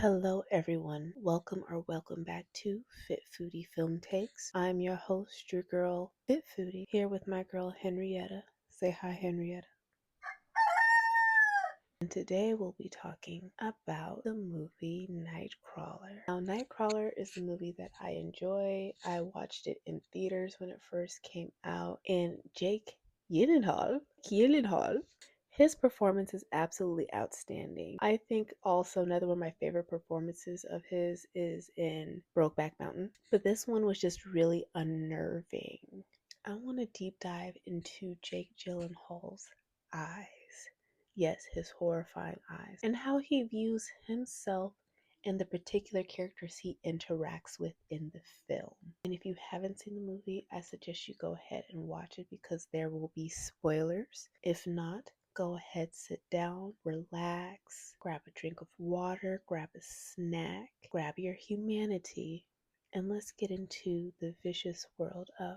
Hello, everyone. Welcome back to Fit Foodie Film Takes. I'm your host, your girl, Fit Foodie, here with my girl, Henrietta. Say hi, Henrietta. And today we'll be talking about the movie Nightcrawler. Now, Nightcrawler is a movie that I enjoy. I watched it in theaters when it first came out, and Jake Gyllenhaal, his performance is absolutely outstanding. I think also another one of my favorite performances of his is in Brokeback Mountain, but this one was just really unnerving. I want to deep dive into Jake Gyllenhaal's eyes. Yes, his horrifying eyes, and how he views himself and the particular characters he interacts with in the film. And if you haven't seen the movie, I suggest you go ahead and watch it because there will be spoilers. If not, go ahead, sit down, relax, grab a drink of water, grab a snack, grab your humanity, and let's get into the vicious world of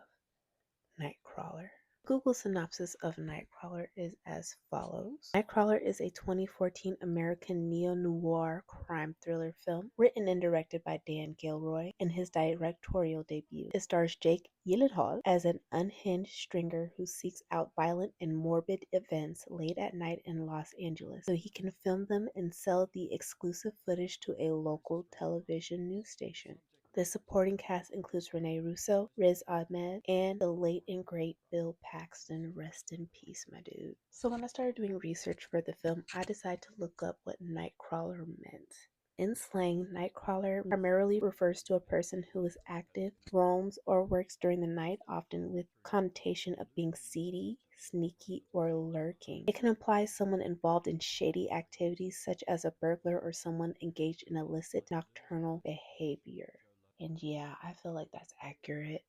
Nightcrawler. Google synopsis of Nightcrawler is as follows. Nightcrawler is a 2014 American neo-noir crime thriller film written and directed by Dan Gilroy in his directorial debut. It stars Jake Gyllenhaal as an unhinged stringer who seeks out violent and morbid events late at night in Los Angeles so he can film them and sell the exclusive footage to a local television news station. The supporting cast includes Rene Russo, Riz Ahmed, and the late and great Bill Paxton. Rest in peace, my dude. So when I started doing research for the film, I decided to look up what Nightcrawler meant. In slang, Nightcrawler primarily refers to a person who is active, roams, or works during the night, often with connotation of being seedy, sneaky, or lurking. It can imply someone involved in shady activities such as a burglar or someone engaged in illicit nocturnal behavior. And yeah, I feel like that's accurate.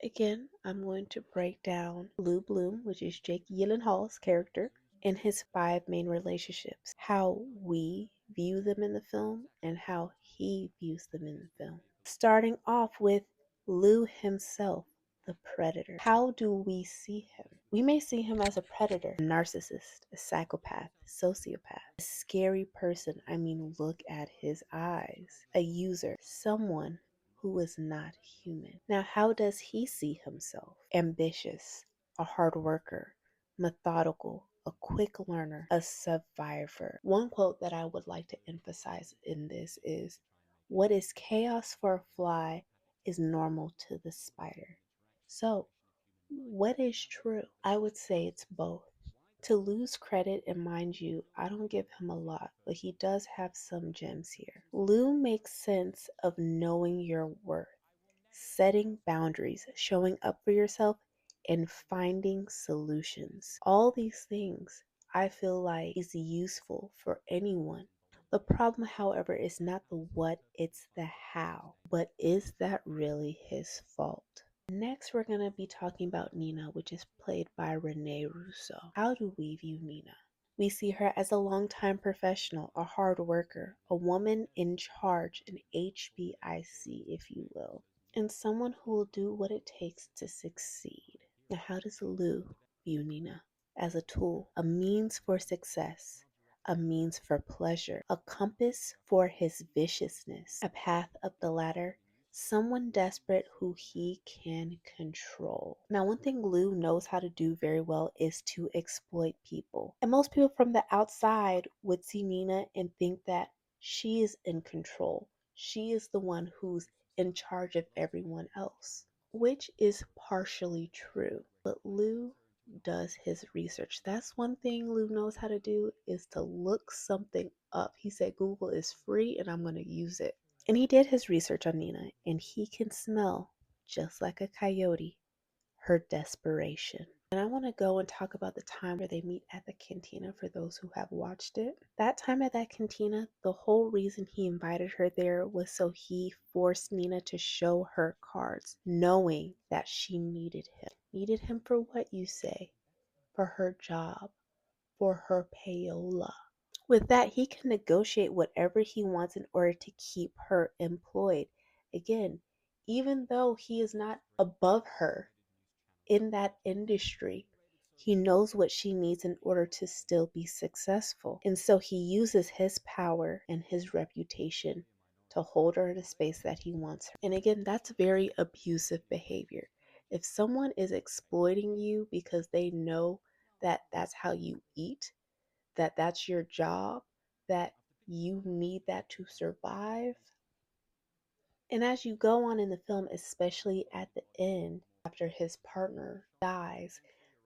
Again, I'm going to break down Lou Bloom, which is Jake Gyllenhaal's character, and his five main relationships, how we view them in the film, and how he views them in the film. Starting off with Lou himself, the predator. How do we see him? We may see him as a predator, a narcissist, a psychopath, sociopath, a scary person. I mean, look at his eyes. A user, someone who is not human. Now, how does he see himself? Ambitious, a hard worker, methodical, a quick learner, a survivor. One quote that I would like to emphasize in this is, "What is chaos for a fly is normal to the spider." So, what is true? I would say it's both. To lose credit, and mind you, I don't give him a lot, but he does have some gems here. Lou makes sense of knowing your worth, setting boundaries, showing up for yourself, and finding solutions. All these things I feel like is useful for anyone. The problem, however, is not the what, it's the how. But is that really his fault? Next, we're going to be talking about Nina, which is played by Rene Russo. How do we view Nina? We see her as a longtime professional, a hard worker, a woman in charge, an HBIC, if you will, and someone who will do what it takes to succeed. Now, how does Lou view Nina? As a tool, a means for success, a means for pleasure, a compass for his viciousness, a path up the ladder, someone desperate who he can control. Now, one thing Lou knows how to do very well is to exploit people. And most people from the outside would see Nina and think that she is in control. She is the one who's in charge of everyone else, which is partially true. But Lou does his research. That's one thing Lou knows how to do, is to look something up. He said Google is free and I'm going to use it. And he did his research on Nina, and he can smell, just like a coyote, her desperation. And I want to go and talk about the time where they meet at the cantina for those who have watched it. That time at that cantina, the whole reason he invited her there was so he forced Nina to show her cards, knowing that she needed him. Needed him for what, you say? For her job, for her payola. With that, he can negotiate whatever he wants in order to keep her employed. Again, even though he is not above her in that industry, He knows what she needs in order to still be successful. And so he uses his power and his reputation to hold her in a space that he wants her. And again, that's very abusive behavior. If someone is exploiting you because they know that that's how you eat, that that's your job, that you need that to survive. And as you go on in the film, especially at the end, after his partner dies,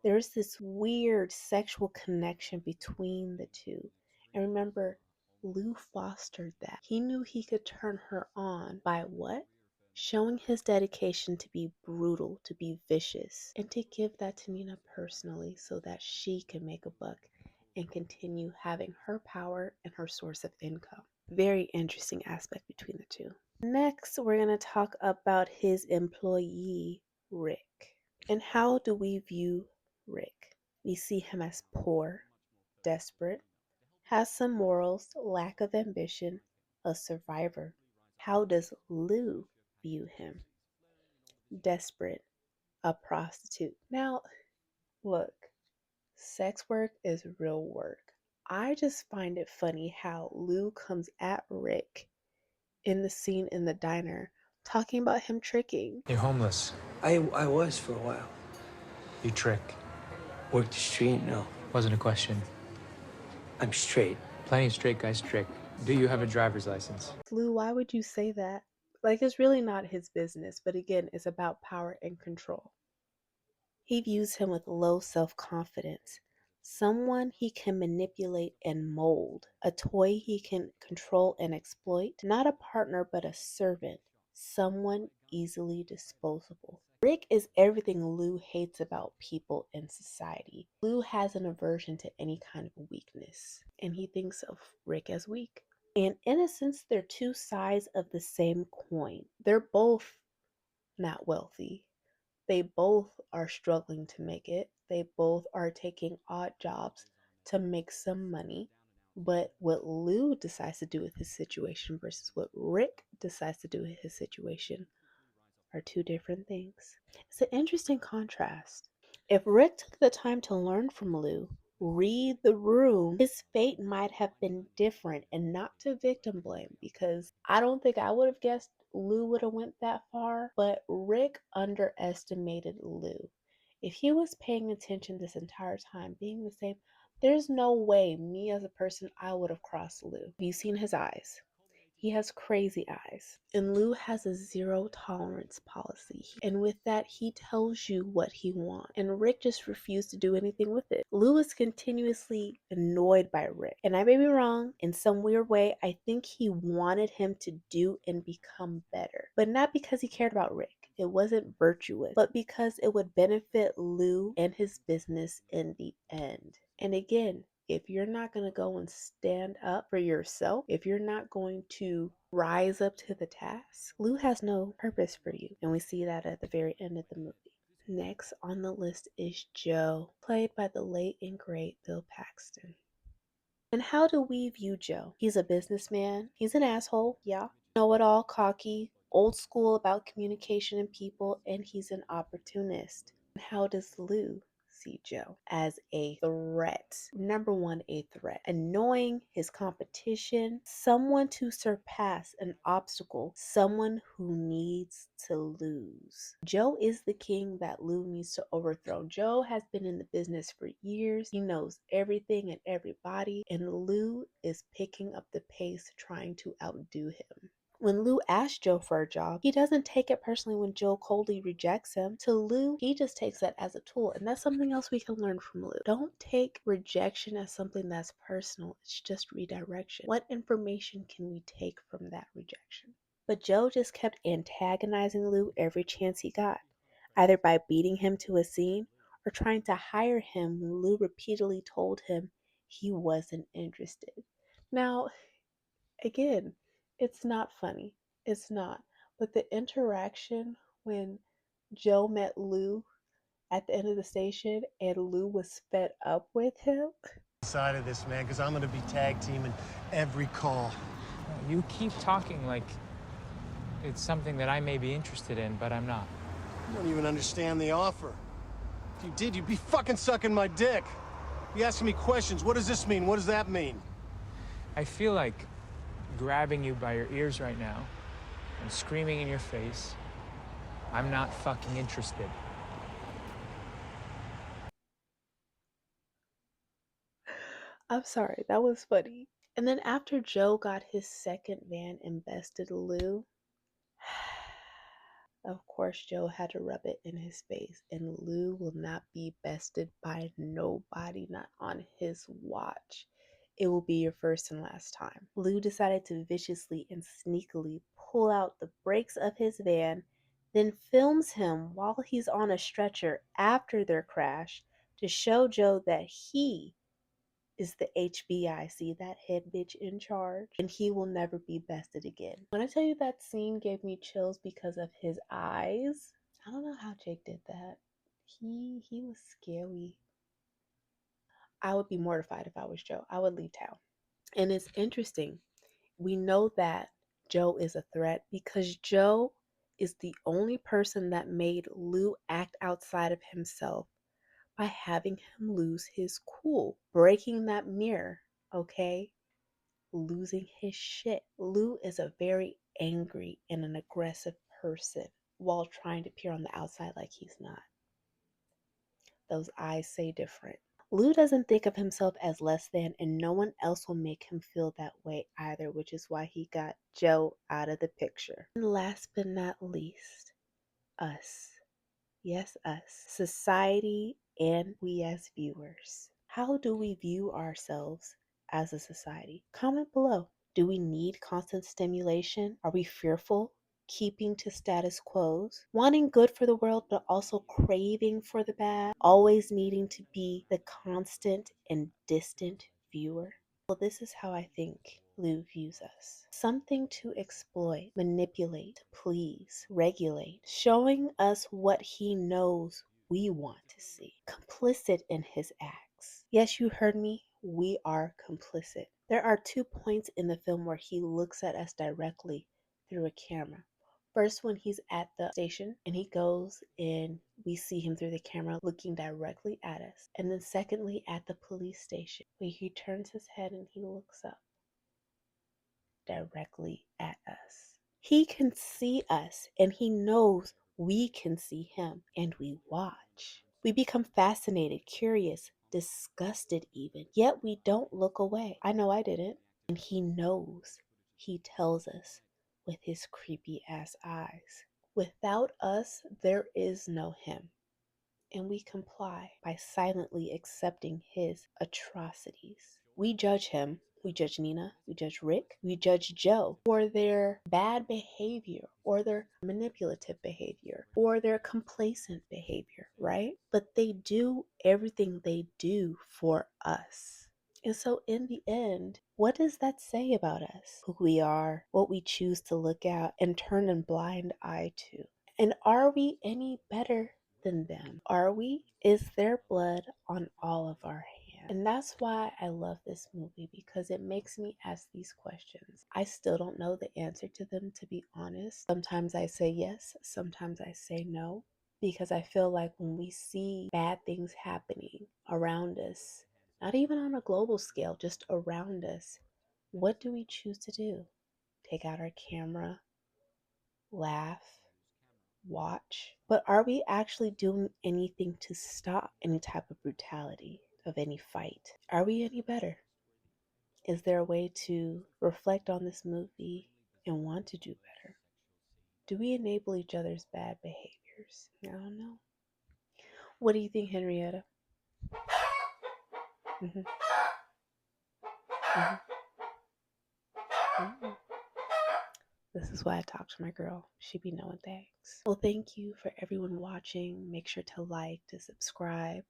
there's this weird sexual connection between the two. And remember, Lou fostered that. He knew he could turn her on by what? Showing his dedication to be brutal, to be vicious, and to give that to Nina personally so that she can make a buck and continue having her power and her source of income. Very interesting aspect between the two. Next, we're going to talk about his employee, Rick. And how do we view Rick? We see him as poor, desperate, has some morals, lack of ambition, a survivor. How does Lou view him? Desperate, a prostitute. Now, look, sex work is real work. I just find it funny how Lou comes at Rick in the scene in the diner talking about him tricking. You're homeless. I was for a while. You trick. Worked the street? No. Wasn't a question. I'm straight. Plenty of straight guys trick. Do you have a driver's license? Lou, why would you say that? Like, it's really not his business, but again, it's about power and control. He views him with low self-confidence, someone he can manipulate and mold, a toy he can control and exploit, not a partner but a servant, someone easily disposable. Rick is everything Lou hates about people in society. Lou has an aversion to any kind of weakness, and he thinks of Rick as weak. And in a sense, they're two sides of the same coin. They're both not wealthy. They both are struggling to make it. They both are taking odd jobs to make some money. But what Lou decides to do with his situation versus what Rick decides to do with his situation are two different things. It's an interesting contrast. If Rick took the time to learn from Lou, read the room, his fate might have been different, and not to victim blame, because I don't think I would have guessed Lou would have went that far, but Rick underestimated Lou. If he was paying attention this entire time, being the same, there's no way me as a person I would have crossed Lou. Have you seen his eyes? He has crazy eyes. And Lou has a zero tolerance policy. And with that, he tells you what he wants. And Rick just refused to do anything with it. Lou is continuously annoyed by Rick. And I may be wrong, in some weird way, I think he wanted him to do and become better. But not because he cared about Rick. It wasn't virtuous, but because it would benefit Lou and his business in the end. And again, if you're not going to go and stand up for yourself, if you're not going to rise up to the task, Lou has no purpose for you. And we see that at the very end of the movie. Next on the list is Joe, played by the late and great Bill Paxton. And how do we view Joe? He's a businessman. He's an asshole, yeah. Know-it-all, cocky, old school about communication and people, and he's an opportunist. And how does Lou see Joe? As a threat. Number one, a threat. Annoying, his competition, someone to surpass, an obstacle, someone who needs to lose. Joe is the king that Lou needs to overthrow. Joe has been in the business for years. He knows everything and everybody, and Lou is picking up the pace trying to outdo him. When Lou asks Joe for a job, he doesn't take it personally when Joe coldly rejects him. To Lou, he just takes that as a tool, and that's something else we can learn from Lou. Don't take rejection as something that's personal. It's just redirection. What information can we take from that rejection? But Joe just kept antagonizing Lou every chance he got, either by beating him to a scene or trying to hire him when Lou repeatedly told him he wasn't interested. Now, again, it's not funny. It's not. But the interaction when Joe met Lou at the end of the station and Lou was fed up with him. Side of this, man, because I'm going to be tag teaming every call. You keep talking like it's something that I may be interested in, but I'm not. You don't even understand the offer. If you did, you'd be fucking sucking my dick. You asking me questions. What does this mean? What does that mean? I feel like grabbing you by your ears right now and screaming in your face, I'm not fucking interested. I'm sorry, that was funny. And then after Joe got his second van and bested Lou, of course Joe had to rub it in his face, and Lou will not be bested by nobody, not on his watch. It will be your first and last time. Lou decided to viciously and sneakily pull out the brakes of his van, then films him while he's on a stretcher after their crash to show Joe that he is the HBIC, that head bitch in charge, and he will never be bested again. When I tell you that scene gave me chills because of his eyes, I don't know how Jake did that. He was scary. I would be mortified if I was Joe. I would leave town. And it's interesting. We know that Joe is a threat because Joe is the only person that made Lou act outside of himself by having him lose his cool, breaking that mirror, okay? Losing his shit. Lou is a very angry and an aggressive person while trying to appear on the outside like he's not. Those eyes say different. Lou doesn't think of himself as less than, and no one else will make him feel that way either, which is why he got Joe out of the picture. And last but not least, us. Yes, us. Society and we as viewers. How do we view ourselves as a society? Comment below. Do we need constant stimulation? Are we fearful? Keeping to status quos? Wanting good for the world but also craving for the bad? Always needing to be the constant and distant viewer? Well, this is how I think Lou views us. Something to exploit, manipulate, please, regulate, showing us what he knows we want to see. Complicit in his acts. Yes, you heard me. We are complicit. There are 2 points in the film where he looks at us directly through a camera. First, when he's at the station and he goes and we see him through the camera looking directly at us. And then secondly, at the police station, where he turns his head and he looks up directly at us. He can see us and he knows we can see him, and we watch. We become fascinated, curious, disgusted even, yet we don't look away. I know I didn't. And he knows. He tells us with his creepy ass eyes. Without us, there is no him. And we comply by silently accepting his atrocities. We judge him, we judge Nina, we judge Rick, we judge Joe for their bad behavior or their manipulative behavior or their complacent behavior, right? But they do everything they do for us. And so, in the end, what does that say about us? Who we are, what we choose to look at and turn a blind eye to? And are we any better than them? Are we? Is their blood on all of our hands? And that's why I love this movie, because it makes me ask these questions. I still don't know the answer to them, to be honest. Sometimes I say yes, sometimes I say no, because I feel like when we see bad things happening around us, not even on a global scale, just around us, what do we choose to do? Take out our camera, laugh, watch? But are we actually doing anything to stop any type of brutality of any fight? Are we any better? Is there a way to reflect on this movie and want to do better? Do we enable each other's bad behaviors? I don't know. What do you think, Henrietta? hmm hmm hmm This is why I talk to my girl. She be knowing things. Well, thank you for everyone watching. Make sure to like, to subscribe.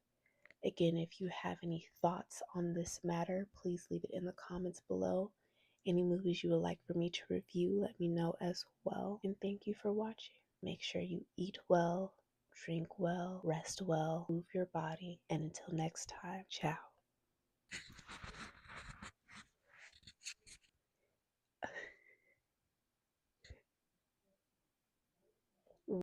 Again, if you have any thoughts on this matter, please leave it in the comments below. Any movies you would like for me to review, let me know as well. And thank you for watching. Make sure you eat well, drink well, rest well, move your body. And until next time, ciao.